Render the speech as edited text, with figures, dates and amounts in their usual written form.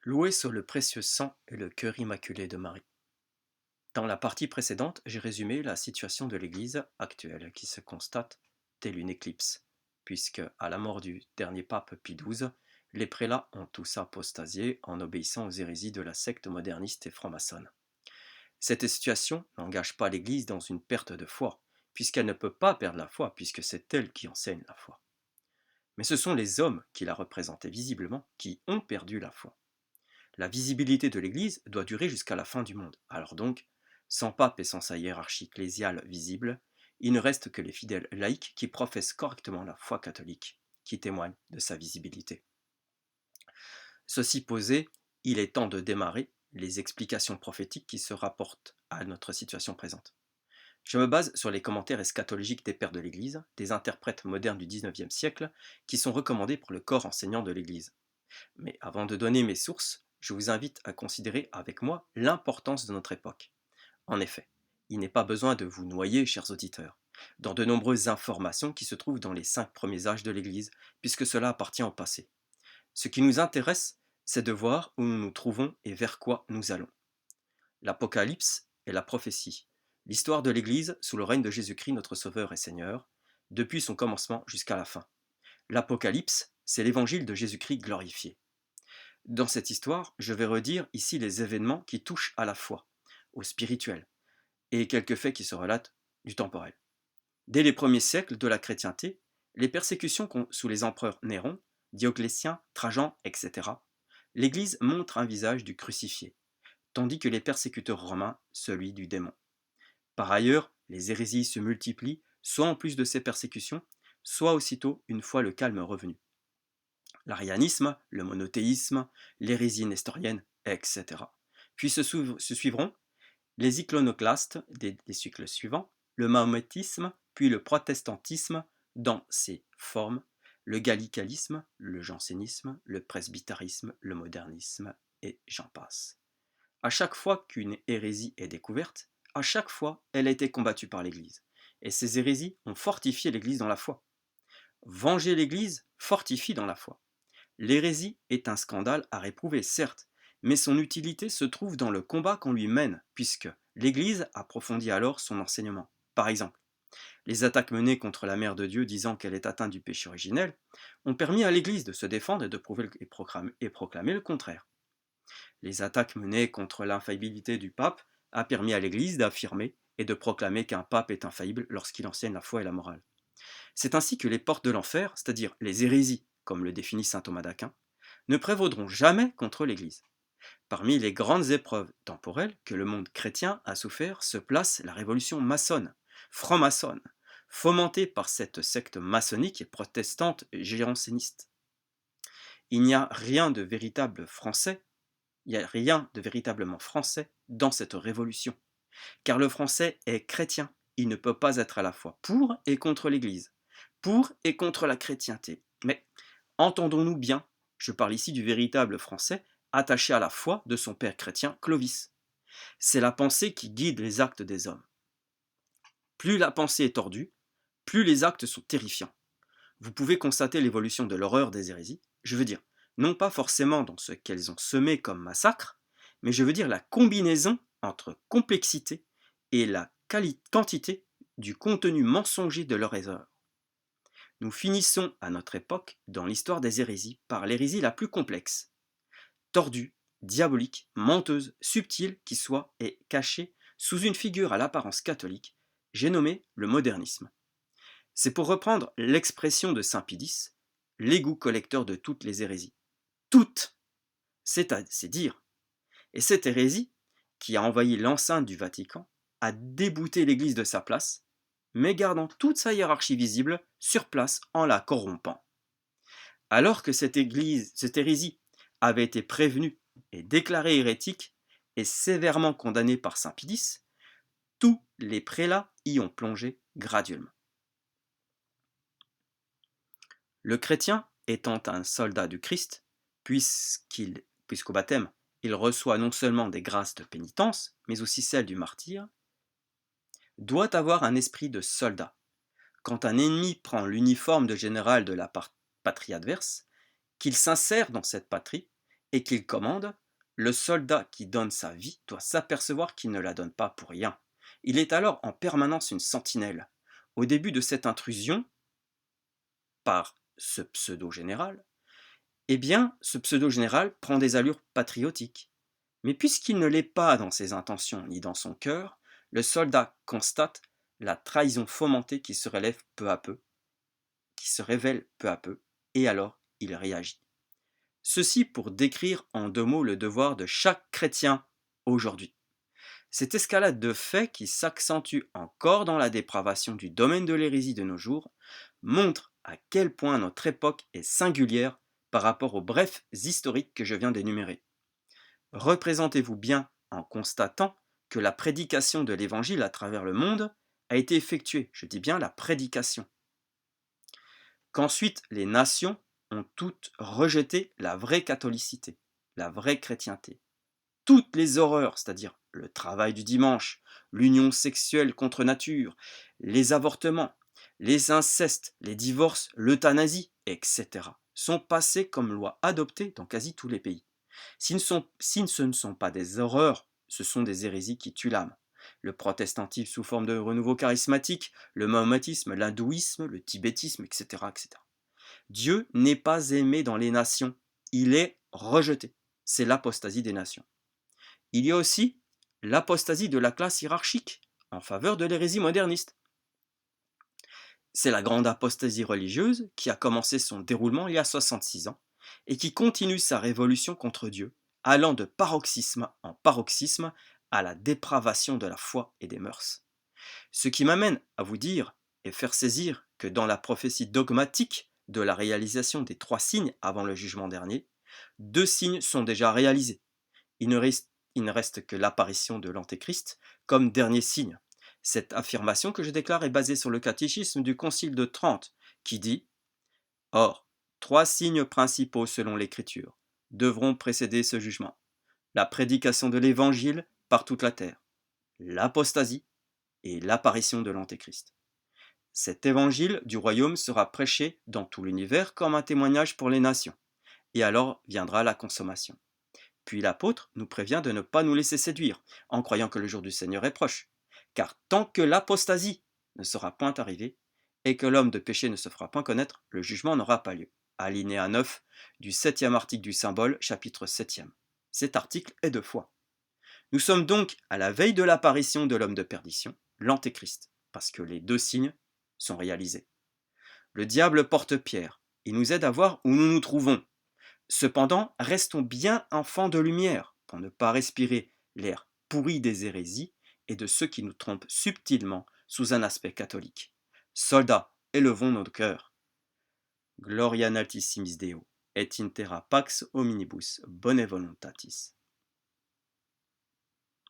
Loué soit le précieux sang et le cœur immaculé de Marie. Dans la partie précédente, j'ai résumé la situation de l'Église actuelle qui se constate telle une éclipse, puisque, à la mort du dernier pape Pie XII, les prélats ont tous apostasié en obéissant aux hérésies de la secte moderniste et franc-maçonne. Cette situation n'engage pas l'Église dans une perte de foi, puisqu'elle ne peut pas perdre la foi, puisque c'est elle qui enseigne la foi. Mais ce sont les hommes qui la représentaient visiblement qui ont perdu la foi. La visibilité de l'Église doit durer jusqu'à la fin du monde. Alors donc, sans pape et sans sa hiérarchie ecclésiale visible, il ne reste que les fidèles laïcs qui professent correctement la foi catholique, qui témoignent de sa visibilité. Ceci posé, il est temps de démarrer les explications prophétiques qui se rapportent à notre situation présente. Je me base sur les commentaires eschatologiques des pères de l'Église, des interprètes modernes du XIXe siècle, qui sont recommandés pour le corps enseignant de l'Église. Mais avant de donner mes sources, je vous invite à considérer avec moi l'importance de notre époque. En effet, il n'est pas besoin de vous noyer, chers auditeurs, dans de nombreuses informations qui se trouvent dans les 5 premiers âges de l'Église, puisque cela appartient au passé. Ce qui nous intéresse, c'est de voir où nous nous trouvons et vers quoi nous allons. L'Apocalypse est la prophétie, l'histoire de l'Église sous le règne de Jésus-Christ notre Sauveur et Seigneur, depuis son commencement jusqu'à la fin. L'Apocalypse, c'est l'évangile de Jésus-Christ glorifié. Dans cette histoire, je vais redire ici les événements qui touchent à la foi, au spirituel, et quelques faits qui se relatent du temporel. Dès les premiers siècles de la chrétienté, les persécutions sous les empereurs Néron, Dioclétien, Trajan, etc., l'Église montre un visage du crucifié, tandis que les persécuteurs romains, celui du démon. Par ailleurs, les hérésies se multiplient, soit en plus de ces persécutions, soit aussitôt une fois le calme revenu. L'arianisme, le monothéisme, l'hérésie nestorienne, etc. Puis se suivront les iconoclastes des siècles suivants, le mahométisme, puis le protestantisme dans ses formes, le gallicalisme, le jansénisme, le presbytarisme, le modernisme, et j'en passe. À chaque fois qu'une hérésie est découverte, à chaque fois elle a été combattue par l'Église. Et ces hérésies ont fortifié l'Église dans la foi. Venger l'Église fortifie dans la foi. L'hérésie est un scandale à réprouver, certes, mais son utilité se trouve dans le combat qu'on lui mène, puisque l'Église approfondit alors son enseignement. Par exemple, les attaques menées contre la Mère de Dieu disant qu'elle est atteinte du péché originel ont permis à l'Église de se défendre et de prouver et proclamer le contraire. Les attaques menées contre l'infaillibilité du pape a permis à l'Église d'affirmer et de proclamer qu'un pape est infaillible lorsqu'il enseigne la foi et la morale. C'est ainsi que les portes de l'enfer, c'est-à-dire les hérésies, comme le définit saint Thomas d'Aquin, ne prévaudront jamais contre l'Église. Parmi les grandes épreuves temporelles que le monde chrétien a souffert se place la révolution maçonne, franc-maçonne, fomentée par cette secte maçonnique et protestante janséniste. Il n'y a rien de véritable français, il n'y a rien de véritablement français dans cette révolution, car le français est chrétien, il ne peut pas être à la fois pour et contre l'Église, pour et contre la chrétienté. Mais entendons-nous bien, je parle ici du véritable français attaché à la foi de son père chrétien Clovis. C'est la pensée qui guide les actes des hommes. Plus la pensée est tordue, plus les actes sont terrifiants. Vous pouvez constater l'évolution de l'horreur des hérésies, je veux dire, non pas forcément dans ce qu'elles ont semé comme massacre, mais je veux dire la combinaison entre complexité et la quantité du contenu mensonger de leur erreur. Nous finissons à notre époque dans l'histoire des hérésies par l'hérésie la plus complexe, tordue, diabolique, menteuse, subtile qui soit et cachée sous une figure à l'apparence catholique, j'ai nommé le modernisme. C'est pour reprendre l'expression de saint Pie X, l'égout collecteur de toutes les hérésies. Toutes, c'est dire. Et cette hérésie, qui a envahi l'enceinte du Vatican, a débouté l'Église de sa place, mais gardant toute sa hiérarchie visible sur place en la corrompant. Alors que cette hérésie avait été prévenue et déclarée hérétique et sévèrement condamnée par saint Pie X, tous les prélats y ont plongé graduellement. Le chrétien étant un soldat du Christ, puisqu'au baptême, il reçoit non seulement des grâces de pénitence, mais aussi celles du martyre, doit avoir un esprit de soldat. Quand un ennemi prend l'uniforme de général de la patrie adverse, qu'il s'insère dans cette patrie et qu'il commande, le soldat qui donne sa vie doit s'apercevoir qu'il ne la donne pas pour rien. Il est alors en permanence une sentinelle. Au début de cette intrusion, par ce pseudo-général, eh bien, ce pseudo-général prend des allures patriotiques. Mais puisqu'il ne l'est pas dans ses intentions ni dans son cœur, le soldat constate la trahison fomentée qui se relève peu à peu, qui se révèle peu à peu, et alors il réagit. Ceci pour décrire en 2 mots le devoir de chaque chrétien aujourd'hui. Cette escalade de faits qui s'accentue encore dans la dépravation du domaine de l'hérésie de nos jours montre à quel point notre époque est singulière par rapport aux brefs historiques que je viens d'énumérer. Représentez-vous bien en constatant que la prédication de l'Évangile à travers le monde a été effectuée, je dis bien la prédication, qu'ensuite les nations ont toutes rejeté la vraie catholicité, la vraie chrétienté. Toutes les horreurs, c'est-à-dire le travail du dimanche, l'union sexuelle contre nature, les avortements, les incestes, les divorces, l'euthanasie, etc., sont passées comme loi adoptée dans quasi tous les pays. Si ce ne sont pas des horreurs, ce sont des hérésies qui tuent l'âme. Le protestantisme sous forme de renouveau charismatique, le mahométisme, l'hindouisme, le tibétisme, etc., etc. Dieu n'est pas aimé dans les nations, il est rejeté. C'est l'apostasie des nations. Il y a aussi l'apostasie de la classe hiérarchique en faveur de l'hérésie moderniste. C'est la grande apostasie religieuse qui a commencé son déroulement il y a 66 ans et qui continue sa révolution contre Dieu, allant de paroxysme en paroxysme à la dépravation de la foi et des mœurs. Ce qui m'amène à vous dire et faire saisir que dans la prophétie dogmatique de la réalisation des 3 signes avant le jugement dernier, 2 signes sont déjà réalisés. Il ne reste que l'apparition de l'Antéchrist comme dernier signe. Cette affirmation que je déclare est basée sur le catéchisme du Concile de Trente, qui dit « Or, 3 signes principaux selon l'Écriture devront précéder ce jugement. La prédication de l'Évangile par toute la terre, l'apostasie et l'apparition de l'Antéchrist. Cet Évangile du royaume sera prêché dans tout l'univers comme un témoignage pour les nations, et alors viendra la consommation. Puis l'apôtre nous prévient de ne pas nous laisser séduire, en croyant que le jour du Seigneur est proche. Car tant que l'apostasie ne sera point arrivée, et que l'homme de péché ne se fera point connaître, le jugement n'aura pas lieu. Alinéa 9 du 7e article du symbole, chapitre 7e. Cet article est de foi. Nous sommes donc à la veille de l'apparition de l'homme de perdition, l'Antéchrist, parce que les 2 signes sont réalisés. Le diable porte pierre, il nous aide à voir où nous nous trouvons. Cependant, restons bien enfants de lumière pour ne pas respirer l'air pourri des hérésies et de ceux qui nous trompent subtilement sous un aspect catholique. Soldats, élevons nos cœurs. Gloria in altissimis Deo, et in terra pax hominibus bone voluntatis.